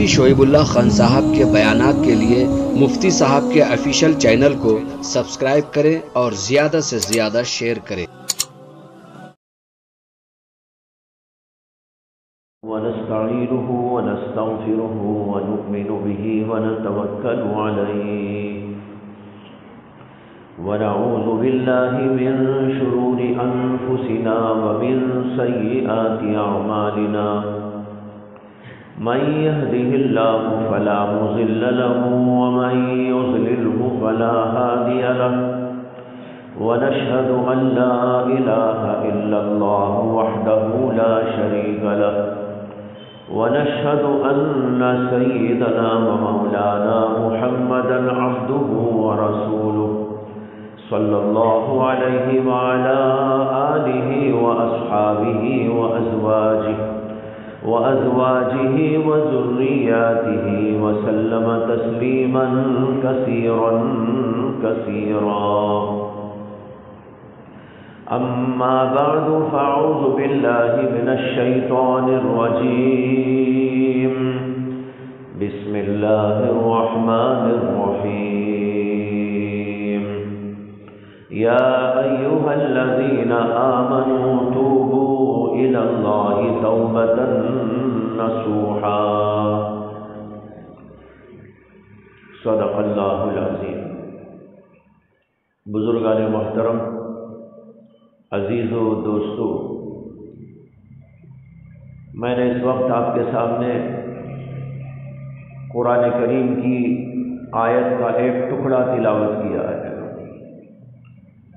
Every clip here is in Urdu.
مفتی شعیب اللہ خان صاحب کے بیانات کے لیے مفتی صاحب کے آفیشیل چینل کو سبسکرائب کریں اور زیادہ سے زیادہ شیئر کریں۔ ونستعينه ونستغفره ونؤمن به ونتوكل عليه ونعوذ بالله من شرور أنفسنا ومن سيئات أعمالنا من يهده الله فلا مضل له ومن يضلله فلا هادي له ونشهد أن لا إله إلا الله وحده لا شريك له ونشهد أن سيدنا ومولانا محمدا عبده ورسوله صلى الله عليه وعلى آله وأصحابه وأزواجه وذرياته وسلم تسليما كثيرا كثيرا أما بعد فأعوذ بالله من الشيطان الرجيم بسم الله الرحمن الرحيم يا أيها الذين آمنوا توبوا إلى الله توبة نصوحا صدق الله العظيم۔ بزرگان محترم، عزیز و دوستو، میں نے اس وقت آپ کے سامنے قرآن کریم کی آیت کا ایک ٹکڑا تلاوت کیا ہے،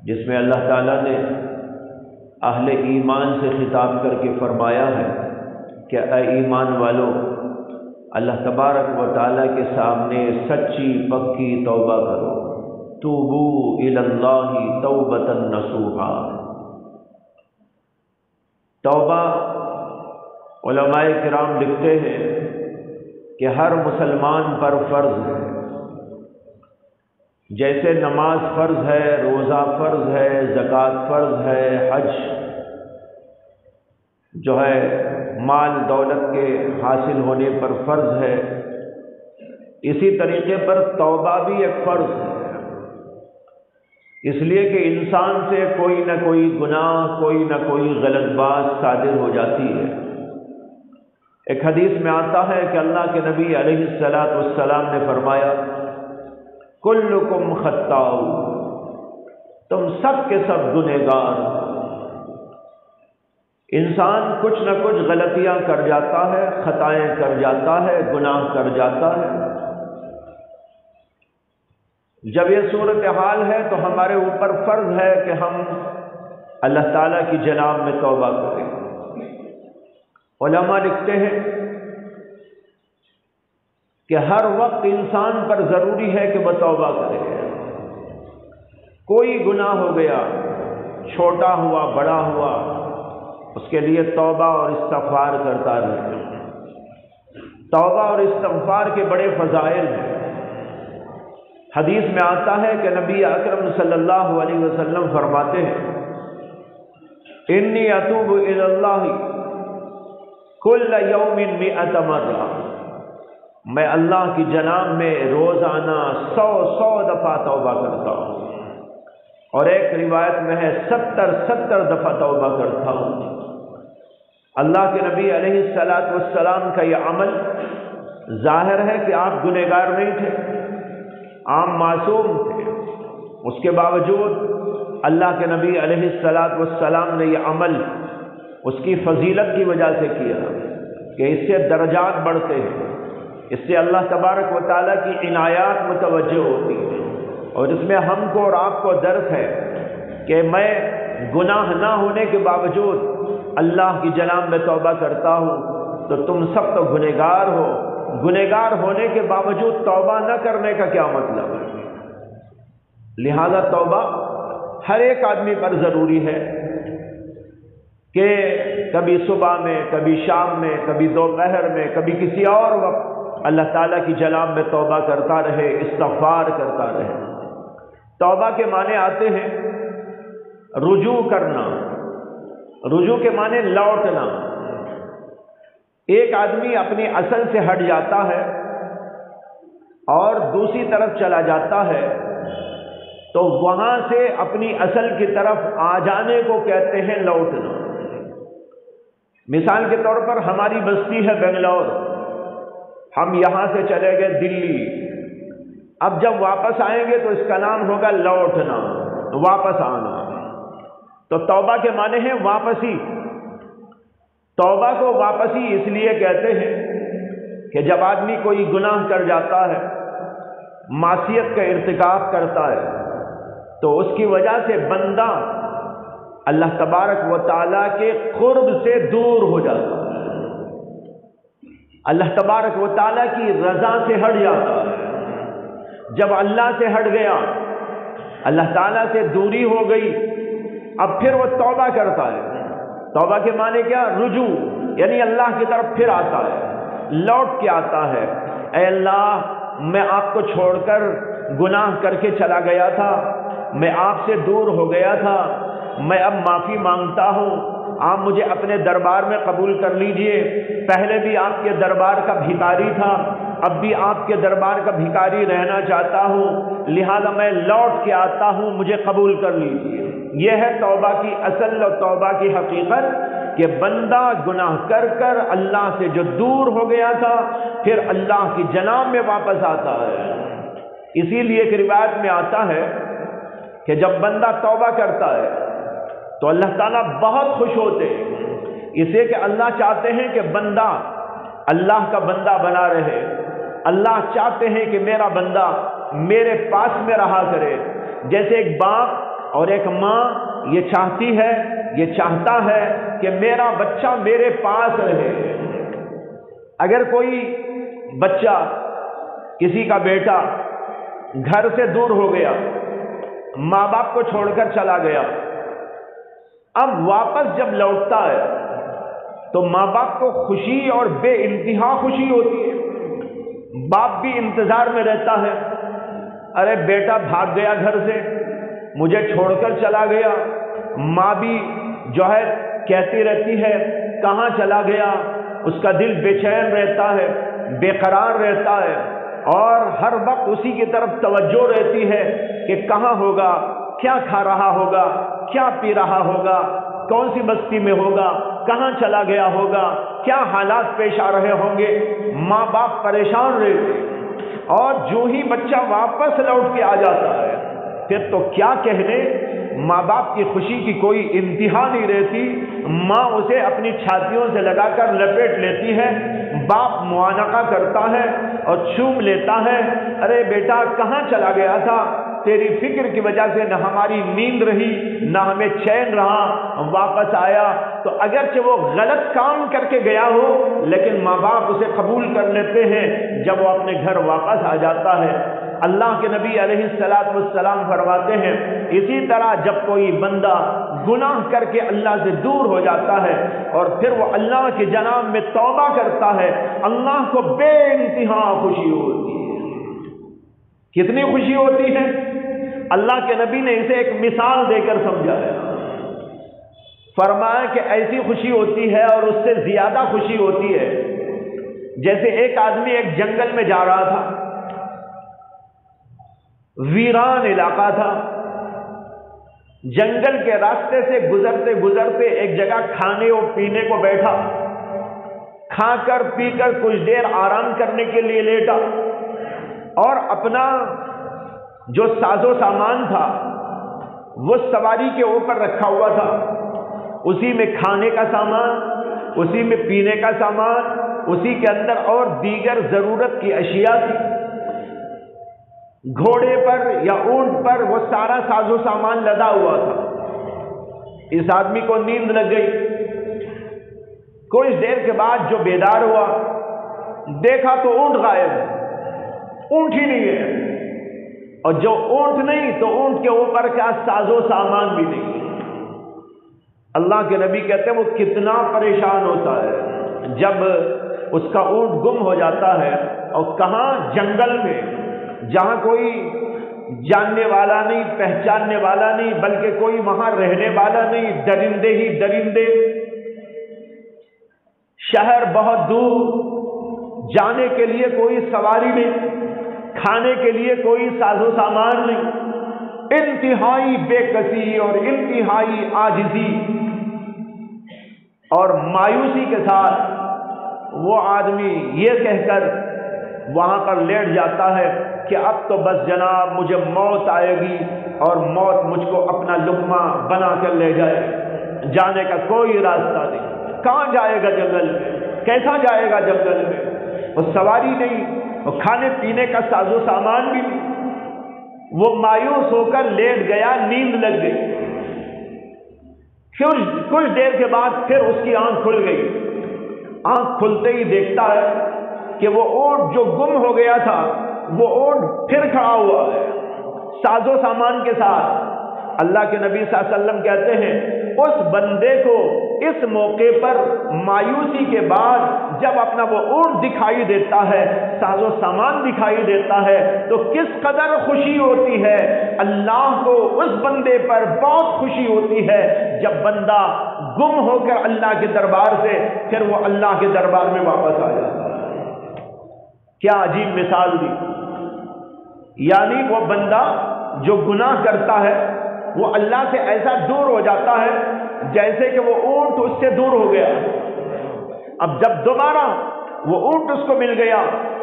جس میں اللہ تعالیٰ نے اہل ایمان سے خطاب کر کے فرمایا ہے کہ اے ایمان والو، اللہ تبارک و تعالیٰ کے سامنے سچی پکی توبہ کرو، توبو الی اللہ توبۃ نصوحا۔ توبہ، علماء کرام لکھتے ہیں کہ ہر مسلمان پر فرض ہے، جیسے نماز فرض ہے، روزہ فرض ہے، زکوٰۃ فرض ہے، حج جو ہے مال دولت کے حاصل ہونے پر فرض ہے، اسی طریقے پر توبہ بھی ایک فرض ہے، اس لیے کہ انسان سے کوئی نہ کوئی گناہ، کوئی نہ کوئی غلط بات صادر ہو جاتی ہے۔ ایک حدیث میں آتا ہے کہ اللہ کے نبی علیہ السلام نے فرمایا، کلکم خطاؤ، تم سب کے سب گنہگار۔ انسان کچھ نہ کچھ غلطیاں کر جاتا ہے، خطائیں کر جاتا ہے، گناہ کر جاتا ہے۔ جب یہ صورتحال ہے تو ہمارے اوپر فرض ہے کہ ہم اللہ تعالیٰ کی جناب میں توبہ کریں۔ علماء لکھتے ہیں کہ ہر وقت انسان پر ضروری ہے کہ وہ توبہ کرے۔ کوئی گناہ ہو گیا، چھوٹا ہوا بڑا ہوا، اس کے لیے توبہ اور استغفار کرتا رہے۔ توبہ اور استغفار کے بڑے فضائل ہیں۔ حدیث میں آتا ہے کہ نبی اکرم صلی اللہ علیہ وسلم فرماتے ہیں، انی اتوب الی اللہ کل یوم 100 مرہ، میں اللہ کی جناب میں روزانہ 100 دفعہ توبہ کرتا ہوں، اور ایک روایت میں ہے 70 دفعہ توبہ کرتا ہوں۔ اللہ کے نبی علیہ السلام کا یہ عمل ظاہر ہے کہ آپ گنہگار نہیں تھے، عام معصوم تھے، اس کے باوجود اللہ کے نبی علیہ السلام نے یہ عمل اس کی فضیلت کی وجہ سے کیا کہ اس سے درجات بڑھتے ہیں، اس سے اللہ تبارک و تعالیٰ کی عنایات متوجہ ہوتی ہیں، اور اس میں ہم کو اور آپ کو درس ہے کہ میں گناہ نہ ہونے کے باوجود اللہ کی جناب میں توبہ کرتا ہوں، تو تم سب تو گنہگار ہو، گنہگار ہونے کے باوجود توبہ نہ کرنے کا کیا مطلب ہے؟ لہذا توبہ ہر ایک آدمی پر ضروری ہے کہ کبھی صبح میں، کبھی شام میں، کبھی دوپہر میں، کبھی کسی اور وقت اللہ تعالیٰ کی جناب میں توبہ کرتا رہے، استغفار کرتا رہے۔ توبہ کے معنی آتے ہیں رجوع کرنا، رجوع کے معنی لوٹنا۔ ایک آدمی اپنی اصل سے ہٹ جاتا ہے اور دوسری طرف چلا جاتا ہے تو وہاں سے اپنی اصل کی طرف آ جانے کو کہتے ہیں لوٹنا۔ مثال کے طور پر ہماری بستی ہے بنگلور، ہم یہاں سے چلے گئے دلی، اب جب واپس آئیں گے تو اس کا نام ہوگا لوٹنا، واپس آنا۔ تو توبہ کے معنی ہے واپسی۔ توبہ کو واپسی اس لیے کہتے ہیں کہ جب آدمی کوئی گناہ کر جاتا ہے، معصیت کا ارتکاب کرتا ہے، تو اس کی وجہ سے بندہ اللہ تبارک و تعالیٰ کے قرب سے دور ہو جاتا ہے، اللہ تبارک و تعالیٰ کی رضا سے ہٹ جاتا ہے۔ جب اللہ سے ہٹ گیا، اللہ تعالیٰ سے دوری ہو گئی، اب پھر وہ توبہ کرتا ہے۔ توبہ کے معنی کیا؟ رجوع، یعنی اللہ کی طرف پھر آتا ہے، لوٹ کے آتا ہے۔ اے اللہ، میں آپ کو چھوڑ کر گناہ کر کے چلا گیا تھا، میں آپ سے دور ہو گیا تھا، میں اب معافی مانگتا ہوں، آپ مجھے اپنے دربار میں قبول کر لیجئے۔ پہلے بھی آپ کے دربار کا بھکاری تھا، اب بھی آپ کے دربار کا بھکاری رہنا چاہتا ہوں، لہذا میں لوٹ کے آتا ہوں، مجھے قبول کر لیجئے۔ یہ ہے توبہ کی اصل اور توبہ کی حقیقت، کہ بندہ گناہ کر کر اللہ سے جو دور ہو گیا تھا پھر اللہ کی جناب میں واپس آتا ہے۔ اسی لیے ایک روایت میں آتا ہے کہ جب بندہ توبہ کرتا ہے تو اللہ تعالیٰ بہت خوش ہوتے ہیں، اسے کہ اللہ چاہتے ہیں کہ بندہ اللہ کا بندہ بنا رہے، اللہ چاہتے ہیں کہ میرا بندہ میرے پاس میں رہا کرے۔ جیسے ایک باپ اور ایک ماں یہ چاہتی ہے، یہ چاہتا ہے کہ میرا بچہ میرے پاس رہے۔ اگر کوئی بچہ، کسی کا بیٹا گھر سے دور ہو گیا، ماں باپ کو چھوڑ کر چلا گیا، اب واپس جب لوٹتا ہے تو ماں باپ کو خوشی اور بے انتہا خوشی ہوتی ہے۔ باپ بھی انتظار میں رہتا ہے، ارے بیٹا بھاگ گیا گھر سے، مجھے چھوڑ کر چلا گیا۔ ماں بھی جو ہے کہتی رہتی ہے کہاں چلا گیا، اس کا دل بے چین رہتا ہے، بے قرار رہتا ہے، اور ہر وقت اسی کی طرف توجہ رہتی ہے کہ کہاں ہوگا، کیا کھا رہا ہوگا، کیا پی رہا ہوگا، کون سی بستی میں ہوگا، کہاں چلا گیا ہوگا، کیا حالات پیش آ رہے ہوں گے۔ ماں باپ پریشان رہتے، اور جو ہی بچہ واپس لوٹ کے آ جاتا ہے پھر تو کیا کہنے، ماں باپ کی خوشی کی کوئی انتہا نہیں رہتی۔ ماں اسے اپنی چھاتیوں سے لگا کر لپیٹ لیتی ہے، باپ معانقہ کرتا ہے اور چوم لیتا ہے، ارے بیٹا کہاں چلا گیا تھا، تیری فکر کی وجہ سے نہ ہماری نیند رہی نہ ہمیں چین رہا، واپس آیا۔ تو اگرچہ وہ غلط کام کر کے گیا ہو لیکن ماں باپ اسے قبول کر لیتے ہیں جب وہ اپنے گھر واپس آ جاتا ہے۔ اللہ کے نبی علیہ السلام فرماتے ہیں اسی طرح جب کوئی بندہ گناہ کر کے اللہ سے دور ہو جاتا ہے اور پھر وہ اللہ کے جناب میں توبہ کرتا ہے، اللہ کو بے انتہا خوشی ہوتی ہے۔ کتنی خوشی ہوتی ہے؟ اللہ کے نبی نے اسے ایک مثال دے کر سمجھایا، فرمایا کہ ایسی خوشی ہوتی ہے اور اس سے زیادہ خوشی ہوتی ہے جیسے ایک آدمی ایک جنگل میں جا رہا تھا، ویران علاقہ تھا، جنگل کے راستے سے گزرتے گزرتے ایک جگہ کھانے اور پینے کو بیٹھا، کھا کر پی کر کچھ دیر آرام کرنے کے لیے لیٹا، اور اپنا جو ساز و سامان تھا وہ سواری کے اوپر رکھا ہوا تھا، اسی میں کھانے کا سامان، اسی میں پینے کا سامان، اسی کے اندر اور دیگر ضرورت کی اشیاء تھی۔ گھوڑے پر یا اونٹ پر وہ سارا ساز و سامان لدا ہوا تھا۔ اس آدمی کو نیند لگ گئی، کچھ دیر کے بعد جو بیدار ہوا دیکھا تو اونٹ غائب ہے، اونٹ ہی نہیں ہے، اور جو اونٹ نہیں تو اونٹ کے اوپر کا ساز و سامان بھی نہیں۔ اللہ کے نبی کہتے ہیں وہ کتنا پریشان ہوتا ہے جب اس کا اونٹ گم ہو جاتا ہے، اور کہاں، جنگل میں، جہاں کوئی جاننے والا نہیں، پہچاننے والا نہیں، بلکہ کوئی وہاں رہنے والا نہیں، درندے ہی درندے، شہر بہت دور، جانے کے لیے کوئی سواری نہیں، کھانے کے لیے کوئی ساز و سامان نہیں، انتہائی بے کسی اور انتہائی عاجزی اور مایوسی کے ساتھ وہ آدمی یہ کہہ کر وہاں پر لیٹ جاتا ہے کہ اب تو بس جناب مجھے موت آئے گی اور موت مجھ کو اپنا لقمہ بنا کر لے جائے، جانے کا کوئی راستہ نہیں۔ کہاں جائے گا جنگل میں؟ کیسا جائے گا جنگل میں؟ وہ سواری نہیں، وہ کھانے پینے کا ساز و سامان بھی نہیں۔ وہ مایوس ہو کر لیٹ گیا، نیند لگ گئی۔ پھر کچھ دیر کے بعد پھر اس کی آنکھ کھل گئی۔ آنکھ کھلتے ہی دیکھتا ہے کہ وہ اونٹ جو گم ہو گیا تھا وہ اونٹ پھر کھڑا ہوا ہے ساز و سامان کے ساتھ۔ اللہ کے نبی صلی اللہ علیہ وسلم کہتے ہیں اس بندے کو اس موقع پر مایوسی کے بعد جب اپنا وہ اونٹ دکھائی دیتا ہے، ساز و سامان دکھائی دیتا ہے، تو کس قدر خوشی ہوتی ہے۔ اللہ کو اس بندے پر بہت خوشی ہوتی ہے جب بندہ گم ہو کر اللہ کے دربار سے پھر وہ اللہ کے دربار میں واپس آ جاتا ہے۔ کیا عجیب مثال دی۔ یعنی وہ بندہ جو گناہ کرتا ہے وہ اللہ سے ایسا دور ہو جاتا ہے جیسے کہ وہ اونٹ اس سے دور ہو گیا۔ اب جب دوبارہ وہ اونٹ اس کو مل گیا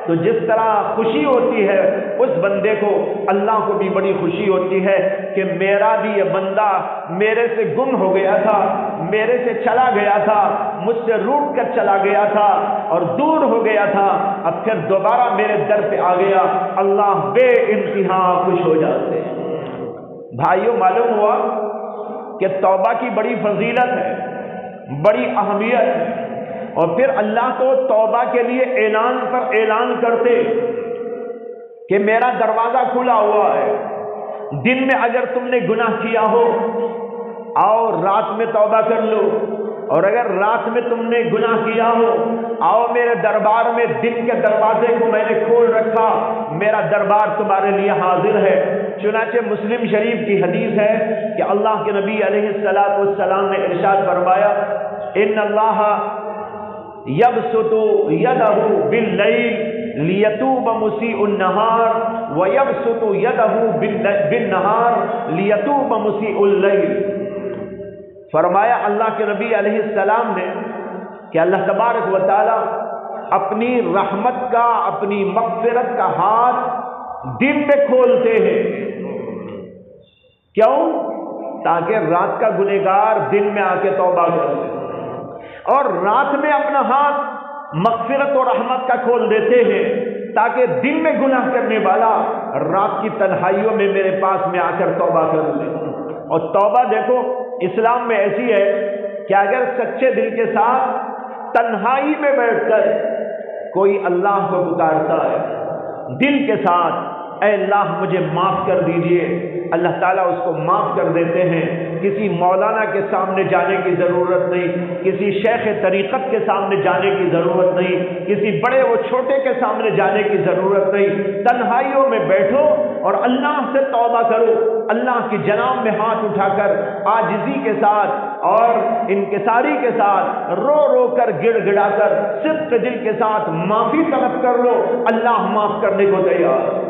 تو جس طرح خوشی ہوتی ہے اس بندے کو، اللہ کو بھی بڑی خوشی ہوتی ہے کہ میرا بھی یہ بندہ میرے سے گم ہو گیا تھا، میرے سے چلا گیا تھا، مجھ سے روٹ کر چلا گیا تھا اور دور ہو گیا تھا، اب پھر دوبارہ میرے در پہ آ گیا۔ اللہ بے انتہا خوش ہو جاتے ہیں۔ بھائیوں، معلوم ہوا کہ توبہ کی بڑی فضیلت ہے، بڑی اہمیت ہے، اور پھر اللہ کو توبہ کے لیے اعلان پر اعلان کرتے کہ میرا دروازہ کھلا ہوا ہے، دن میں اگر تم نے گناہ کیا ہو آؤ رات میں توبہ کر لو، اور اگر رات میں تم نے گناہ کیا ہو آؤ میرے دربار میں، دن کے دروازے کو میں نے کھول رکھا، میرا دربار تمہارے لیے حاضر ہے۔ چنانچہ مسلم شریف کی حدیث ہے کہ اللہ کے نبی علیہ السلام نے ارشاد فرمایا ان اللہ یبسط یدہ باللیل لیتوب مسیء النہار ویبسط یدہ بالنہار لیتوب مسیء اللیل۔ فرمایا اللہ کے نبی علیہ السلام نے کہ اللہ تبارک و تعالی اپنی رحمت کا، اپنی مغفرت کا ہاتھ دن میں کھولتے ہیں۔ کیوں؟ تاکہ رات کا گنہگار دن میں آ کے توبہ کر لے، اور رات میں اپنا ہاتھ مغفرت و رحمت کا کھول دیتے ہیں تاکہ دن میں گناہ کرنے والا رات کی تنہائیوں میں میرے پاس میں آ کر توبہ کر لے۔ اور توبہ دیکھو اسلام میں ایسی ہے کہ اگر سچے دل کے ساتھ تنہائی میں بیٹھ کر کوئی اللہ کو پکارتا ہے دل کے ساتھ، اے اللہ مجھے معاف کر دیجئے، اللہ تعالیٰ اس کو معاف کر دیتے ہیں۔ کسی مولانا کے سامنے جانے کی ضرورت نہیں، کسی شیخ طریقت کے سامنے جانے کی ضرورت نہیں، کسی بڑے و چھوٹے کے سامنے جانے کی ضرورت نہیں۔ تنہائیوں میں بیٹھو اور اللہ سے توبہ کرو، اللہ کی جناب میں ہاتھ اٹھا کر عاجزی کے ساتھ اور انکساری کے ساتھ رو رو کر گڑ گڑا کر صدق دل کے ساتھ معافی طلب کر لو، اللہ معاف کرنے کو تیار۔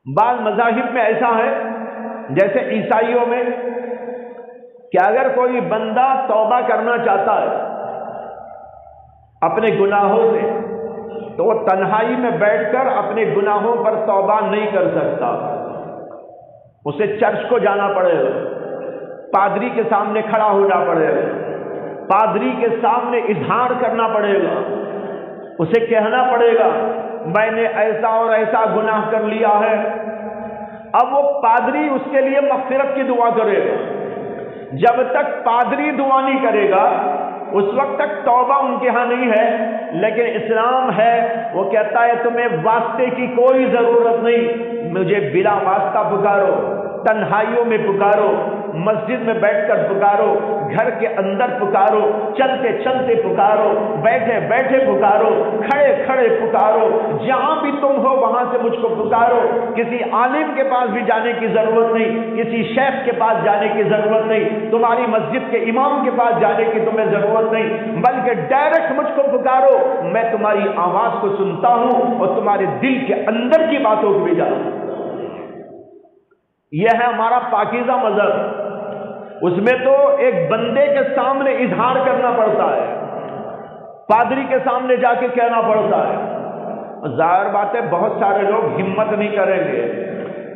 بعض مذاہب میں ایسا ہے جیسے عیسائیوں میں کہ اگر کوئی بندہ توبہ کرنا چاہتا ہے اپنے گناہوں سے تو وہ تنہائی میں بیٹھ کر اپنے گناہوں پر توبہ نہیں کر سکتا، اسے چرچ کو جانا پڑے گا، پادری کے سامنے کھڑا ہونا پڑے گا، پادری کے سامنے اظہار کرنا پڑے گا، اسے کہنا پڑے گا میں نے ایسا اور ایسا گناہ کر لیا ہے۔ اب وہ پادری اس کے لیے مغفرت کی دعا کرے گا۔ جب تک پادری دعا نہیں کرے گا اس وقت تک توبہ ان کے ہاں نہیں ہے۔ لیکن اسلام ہے وہ کہتا ہے تمہیں واسطے کی کوئی ضرورت نہیں، مجھے بلا واسطہ پکارو، تنہائیوں میں پکارو، مسجد میں بیٹھ کر پکارو، گھر کے اندر پکارو، چلتے چلتے پکارو، بیٹھے بیٹھے پکارو، کھڑے کھڑے پکارو، جہاں بھی تم ہو وہاں سے مجھ کو پکارو۔ کسی عالم کے پاس بھی جانے کی ضرورت نہیں، کسی شیخ کے پاس جانے کی ضرورت نہیں، تمہاری مسجد کے امام کے پاس جانے کی تمہیں ضرورت نہیں، بلکہ ڈائریکٹ مجھ کو پکارو، میں تمہاری آواز کو سنتا ہوں اور تمہارے دل کے اندر کی باتوں کو بھی جانتا ہوں۔ یہ ہے ہمارا پاکیزہ مذہب۔ اس میں تو ایک بندے کے سامنے اظہار کرنا پڑتا ہے، پادری کے سامنے جا کے کہنا پڑتا ہے۔ ظاہر بات ہے بہت سارے لوگ ہمت نہیں کریں گے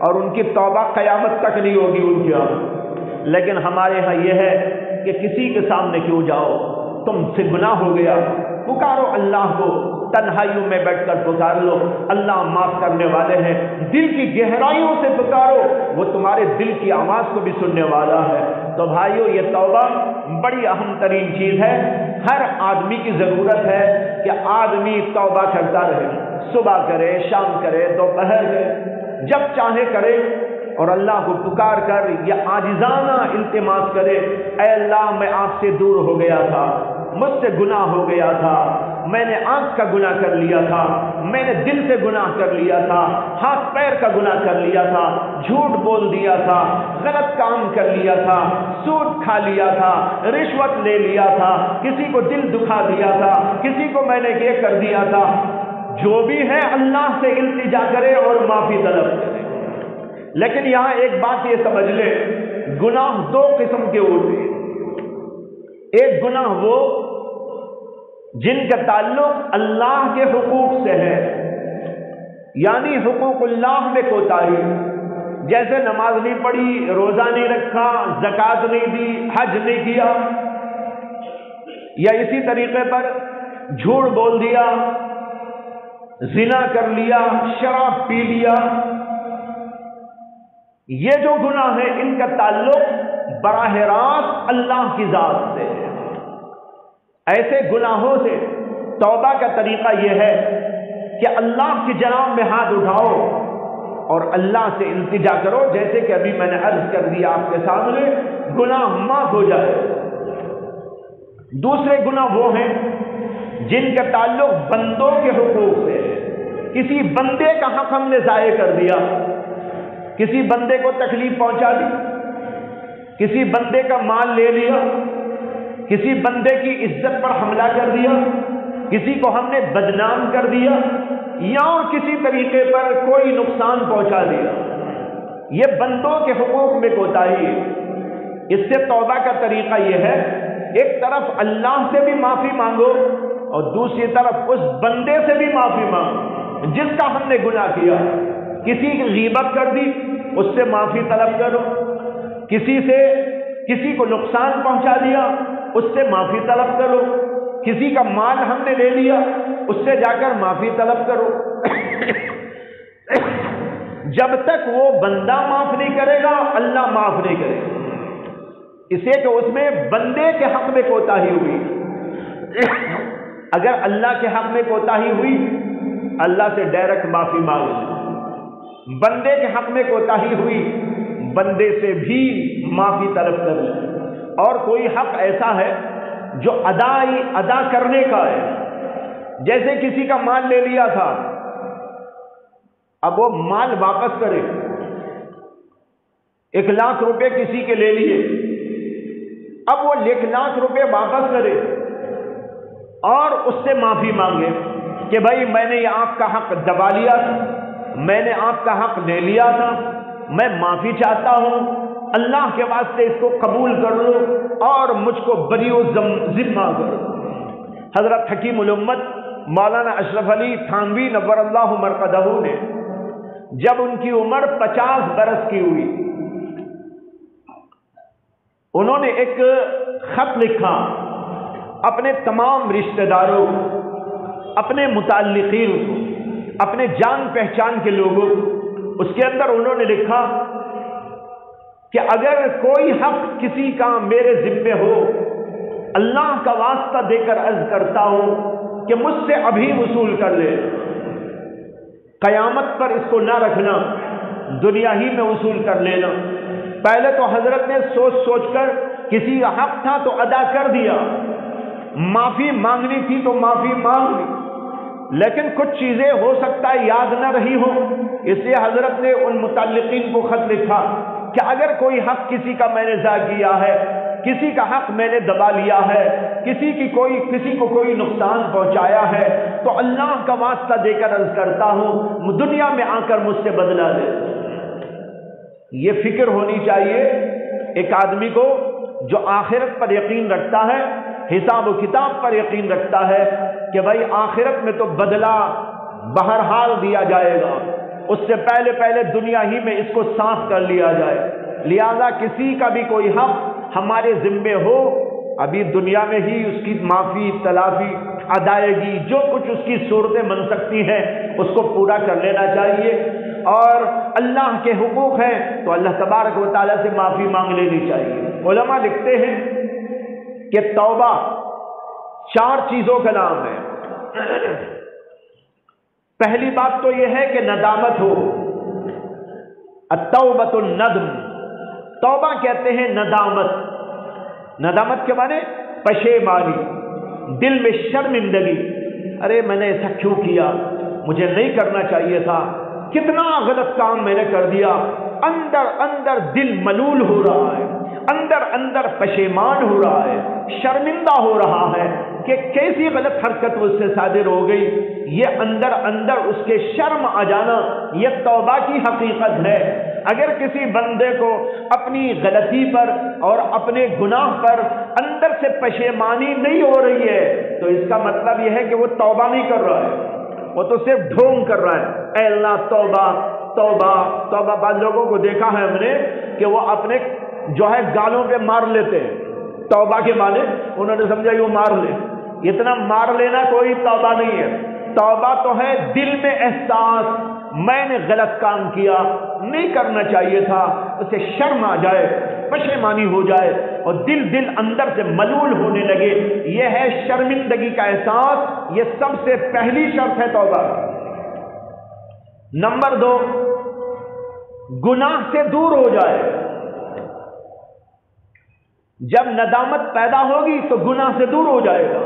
اور ان کی توبہ قیامت تک نہیں ہوگی ان کے ہاں، لیکن ہمارے ہاں یہ ہے کہ کسی کے سامنے کیوں جاؤ، تم سے گناہ ہو گیا، پکارو اللہ کو، تنہائیوں میں بیٹھ کر پکار لو، اللہ معاف کرنے والے ہیں، دل کی گہرائیوں سے پکارو، وہ تمہارے دل کی آواز کو بھی سننے والا ہے۔ تو بھائیو، یہ توبہ بڑی اہم ترین چیز ہے، ہر آدمی کی ضرورت ہے کہ آدمی توبہ کرتا رہے، صبح کرے، شام کرے، دوپہر کرے، جب چاہے کرے، اور اللہ کو پکار کر یہ عاجزانہ التماس کرے، اے اللہ میں آپ سے دور ہو گیا تھا، مجھ سے گناہ ہو گیا تھا، میں نے آنکھ کا گناہ کر لیا تھا، میں نے دل سے گناہ کر لیا تھا، ہاتھ پیر کا گناہ کر لیا تھا، جھوٹ بول دیا تھا، غلط کام کر لیا تھا، سود کھا لیا تھا، رشوت لے لیا تھا، کسی کو دل دکھا دیا تھا، کسی کو میں نے یہ کر دیا تھا۔ جو بھی ہے اللہ سے التجا کرے اور معافی طلب کرے۔ لیکن یہاں ایک بات یہ سمجھ لے، گناہ دو قسم کے ہوتے ہیں۔ ایک گناہ وہ جن کا تعلق اللہ کے حقوق سے ہے، یعنی حقوق اللہ میں کوتاہی، جیسے نماز نہیں پڑھی، روزہ نہیں رکھا، زکوٰۃ نہیں دی، حج نہیں کیا، یا اسی طریقے پر جھوٹ بول دیا، زنا کر لیا، شراب پی لیا۔ یہ جو گناہ ہے ان کا تعلق براہ راست اللہ کی ذات سے ہے۔ ایسے گناہوں سے توبہ کا طریقہ یہ ہے کہ اللہ کی جناب میں ہاتھ اٹھاؤ اور اللہ سے التجا کرو، جیسے کہ ابھی میں نے عرض کر دیا آپ کے سامنے، گناہ معاف ہو جائے۔ دوسرے گناہ وہ ہیں جن کا تعلق بندوں کے حقوق سے ہے۔ کسی بندے کا حق ہم نے ضائع کر دیا، کسی بندے کو تکلیف پہنچا دی، کسی بندے کا مال لے لیا، کسی بندے کی عزت پر حملہ کر دیا، کسی کو ہم نے بدنام کر دیا، یا کسی طریقے پر کوئی نقصان پہنچا دیا۔ یہ بندوں کے حقوق میں کوتاہی ہے۔ اس سے توبہ کا طریقہ یہ ہے، ایک طرف اللہ سے بھی معافی مانگو اور دوسری طرف اس بندے سے بھی معافی مانگو جس کا ہم نے گناہ کیا۔ کسی کی غیبت کر دی، اس سے معافی طلب کرو، کسی کو نقصان پہنچا دیا، اس سے معافی طلب کرو، کسی کا مال ہم نے لے لیا، اس سے جا کر معافی طلب کرو۔ جب تک وہ بندہ معاف نہیں کرے گا اللہ معاف نہیں کرے گا، اسے کہ اس میں بندے کے حق میں کوتاہی ہوئی۔ اگر اللہ کے حق میں کوتاہی ہوئی اللہ سے ڈائریکٹ معافی مانگ لیں، بندے کے حق میں کوتاہی ہوئی بندے سے بھی معافی طلب کر لیں۔ اور کوئی حق ایسا ہے جو ادا کرنے کا ہے، جیسے کسی کا مال لے لیا تھا، اب وہ مال واپس کرے۔ 1,00,000 روپے کسی کے لے لیے، اب وہ 1,00,000 روپے واپس کرے اور اس سے معافی مانگے کہ بھائی میں نے یہ آپ کا حق دبا لیا تھا، میں نے آپ کا حق لے لیا تھا، میں معافی چاہتا ہوں، اللہ کے واسطے اس کو قبول کر لو اور مجھ کو بری و ذمہ کرو۔ حضرت حکیم الامت مولانا اشرف علی تھانوی نور اللہ مرقدہ نے جب ان کی عمر 50 برس کی ہوئی، انہوں نے ایک خط لکھا اپنے تمام رشتہ داروں کو، اپنے متعلقین کو، اپنے جان پہچان کے لوگوں کو۔ اس کے اندر انہوں نے لکھا کہ اگر کوئی حق کسی کا میرے ذمے ہو، اللہ کا واسطہ دے کر عرض کرتا ہوں کہ مجھ سے ابھی وصول کر لے، قیامت پر اس کو نہ رکھنا، دنیا ہی میں وصول کر لینا۔ پہلے تو حضرت نے سوچ سوچ کر کسی کا حق تھا تو ادا کر دیا، معافی مانگنی تھی تو معافی مانگ لی، لیکن کچھ چیزیں ہو سکتا ہے یاد نہ رہی ہو، اس لیے حضرت نے ان متعلقین کو خط لکھا کہ اگر کوئی حق کسی کا میں نے ضائع کیا ہے، کسی کا حق میں نے دبا لیا ہے، کسی کو کوئی نقصان پہنچایا ہے، تو اللہ کا واسطہ دے کر عرض کرتا ہوں دنیا میں آ کر مجھ سے بدلہ لے۔ یہ فکر ہونی چاہیے ایک آدمی کو جو آخرت پر یقین رکھتا ہے، حساب و کتاب پر یقین رکھتا ہے کہ بھائی آخرت میں تو بدلہ بہرحال دیا جائے گا، اس سے پہلے دنیا ہی میں اس کو صاف کر لیا جائے، لہذا کسی کا بھی کوئی حق ہمارے ذمے ہو، ابھی دنیا میں ہی اس کی معافی تلافی ادائیگی جو کچھ اس کی صورتیں بن سکتی ہیں اس کو پورا کر لینا چاہیے، اور اللہ کے حقوق ہیں تو اللہ تبارک و تعالیٰ سے معافی مانگ لینی چاہیے۔ علماء لکھتے ہیں کہ توبہ 4 چیزوں کا نام ہے۔ پہلی بات تو یہ ہے کہ ندامت ہو، التوبۃ الندم، توبہ کہتے ہیں ندامت، ندامت کے معنی پشیمانی، دل میں شرمندگی، ارے میں نے ایسا کیوں کیا، مجھے نہیں کرنا چاہیے تھا، کتنا غلط کام میں نے کر دیا، اندر دل ملول ہو رہا ہے، اندر پشیمان ہو رہا ہے، شرمندہ ہو رہا ہے کہ کیسی غلط حرکت مجھ سے صادر ہو گئی، یہ اندر اس کے شرم آ جانا، یہ توبہ کی حقیقت ہے۔ اگر کسی بندے کو اپنی غلطی پر اور اپنے گناہ پر اندر سے پشیمانی نہیں ہو رہی ہے تو اس کا مطلب یہ ہے کہ وہ توبہ نہیں کر رہا ہے، وہ تو صرف ڈھونگ کر رہا ہے، اے اللہ توبہ توبہ توبہ۔ بعض لوگوں کو دیکھا ہے ہم نے کہ وہ اپنے جو ہے گالوں پہ مار لیتے ہیں، توبہ کے معنی انہوں نے سمجھا یہ وہ مار لے، اتنا مار لینا کوئی توبہ نہیں ہے۔ توبہ تو ہے دل میں احساس میں نے غلط کام کیا، نہیں کرنا چاہیے تھا، اسے شرم آ جائے، پشیمانی ہو جائے اور دل اندر سے ملول ہونے لگے، یہ ہے شرمندگی کا احساس، یہ سب سے پہلی شرط ہے توبہ۔ نمبر 2، گناہ سے دور ہو جائے۔ جب ندامت پیدا ہوگی تو گناہ سے دور ہو جائے گا،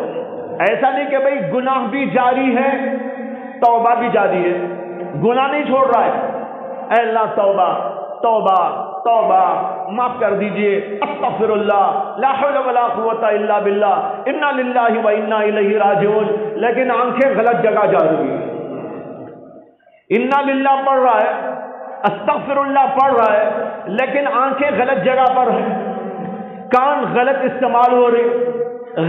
ایسا نہیں کہ بھئی گناہ بھی جاری ہے توبہ بھی جاری ہے، گناہ نہیں چھوڑ رہا ہے، اے اللہ توبہ توبہ توبہ، معاف کر دیجئے، استغفر اللہ، لا حول ولا قوت الا باللہ، انا للہ و انا الیہ راجعون، لیکن آنکھیں غلط جگہ جا رہی ہیں، انا للہ پڑھ رہا ہے، استغفر اللہ پڑھ رہا ہے، لیکن آنکھیں غلط جگہ پر ہیں، کان غلط استعمال ہو رہے،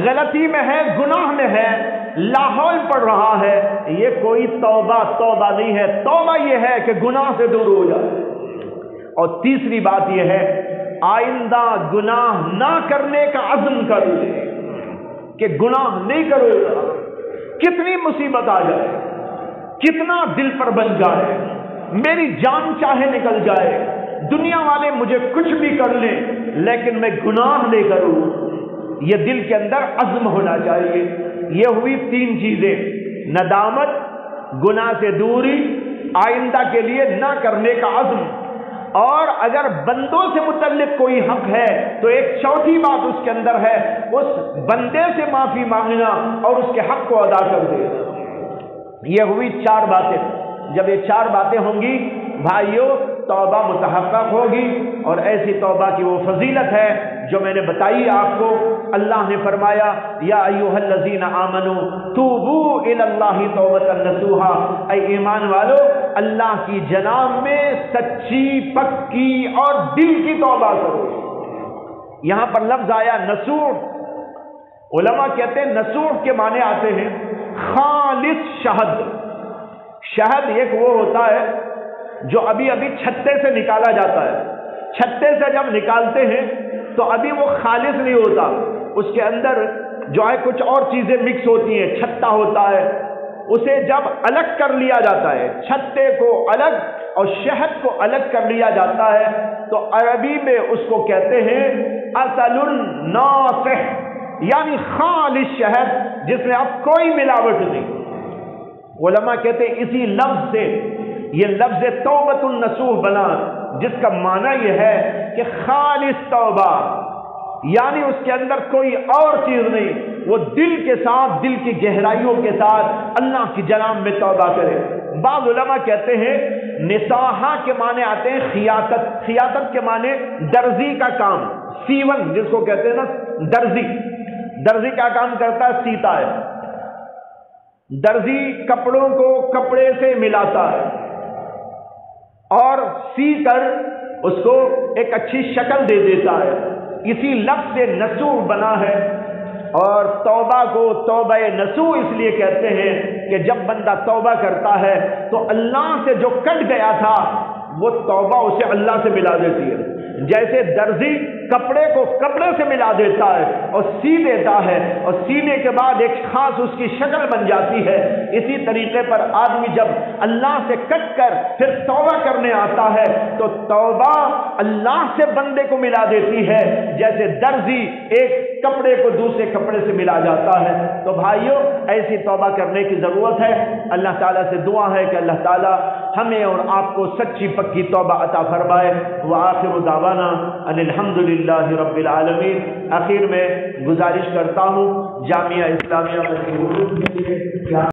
غلطی میں ہے، گناہ میں ہے، لاحول پڑھ رہا ہے، یہ کوئی توبہ نہیں ہے۔ توبہ یہ ہے کہ گناہ سے دور ہو جائے۔ اور تیسری بات یہ ہے آئندہ گناہ نہ کرنے کا عزم کر لے کہ گناہ نہیں کرو گا، کتنی مصیبت آ جائے، کتنا دل پر بن جائے، میری جان چاہے نکل جائے، دنیا والے مجھے کچھ بھی کر لیں لیکن میں گناہ نہیں کروں، یہ دل کے اندر عزم ہونا چاہیے۔ یہ ہوئی 3 چیزیں، ندامت، گناہ سے دوری، آئندہ کے لیے نہ کرنے کا عزم۔ اور اگر بندوں سے متعلق کوئی حق ہے تو ایک چوتھی بات اس کے اندر ہے، اس بندے سے معافی مانگنا اور اس کے حق کو ادا کر دینا۔ یہ ہوئی 4 باتیں۔ جب یہ 4 باتیں ہوں گی بھائیوں، توبہ متحقق ہوگی، اور ایسی توبہ کی وہ فضیلت ہے جو میں نے بتائی آپ کو۔ اللہ نے فرمایا یا ایھا الذین آمنوا توبوا الی اللہ توبۃ نصوحا، اے ایمان والو اللہ کی جناب میں سچی پکی اور دل کی توبہ کرو۔ یہاں پر لفظ آیا نصوح، علماء کہتے ہیں نصوح کے معنی آتے ہیں خالص شہد۔ شہد ایک وہ ہوتا ہے جو ابھی چھتے سے نکالا جاتا ہے، چھتے سے جب نکالتے ہیں تو ابھی وہ خالص نہیں ہوتا، اس کے اندر جو ہے کچھ اور چیزیں مکس ہوتی ہیں، چھتا ہوتا ہے، اسے جب الگ کر لیا جاتا ہے، چھتے کو الگ اور شہد کو الگ کر لیا جاتا ہے تو عربی میں اس کو کہتے ہیں اصل ناصح، یعنی خالص شہد جس میں اب کوئی ملاوٹ نہیں۔ علماء کہتے ہیں اسی لفظ سے یہ لفظ توبۃ النصوح بنا، جس کا معنی یہ ہے کہ خالص توبہ، یعنی اس کے اندر کوئی اور چیز نہیں، وہ دل کے ساتھ، دل کی گہرائیوں کے ساتھ اللہ کی جناب میں توبہ کرے۔ بعض علماء کہتے ہیں نصاحہ کے معنی آتے ہیں خیاطت، خیاطت کے معنی درزی کا کام، سیون جس کو کہتے ہیں نا، درزی، درزی کیا کام کرتا ہے؟ سیتا ہے۔ درزی کپڑوں کو کپڑے سے ملاتا ہے اور سی کر اس کو ایک اچھی شکل دے دیتا ہے، اسی لفظ سے نسوح بنا ہے۔ اور توبہ کو توبہ نسوح اس لیے کہتے ہیں کہ جب بندہ توبہ کرتا ہے تو اللہ سے جو کٹ گیا تھا وہ توبہ اسے اللہ سے ملا دیتی ہے۔ جیسے درزی کپڑے کو کپڑے سے ملا دیتا ہے اور سی دیتا ہے، اور سینے کے بعد ایک خاص اس کی شکل بن جاتی ہے، اسی طریقے پر آدمی جب اللہ سے کٹ کر پھر توبہ کرنے آتا ہے تو توبہ اللہ سے بندے کو ملا دیتی ہے، جیسے درزی ایک کپڑے کو دوسرے کپڑے سے ملا جاتا ہے۔ تو بھائیوں، ایسی توبہ کرنے کی ضرورت ہے۔ اللہ تعالیٰ سے دعا ہے کہ اللہ تعالیٰ ہمیں اور آپ کو سچی پکی توبہ عطا فرمائے۔ وآخر دعوانا ان الحمدللہ رب العالمین۔ آخر میں گزارش کرتا ہوں جامعہ اسلامیہ میں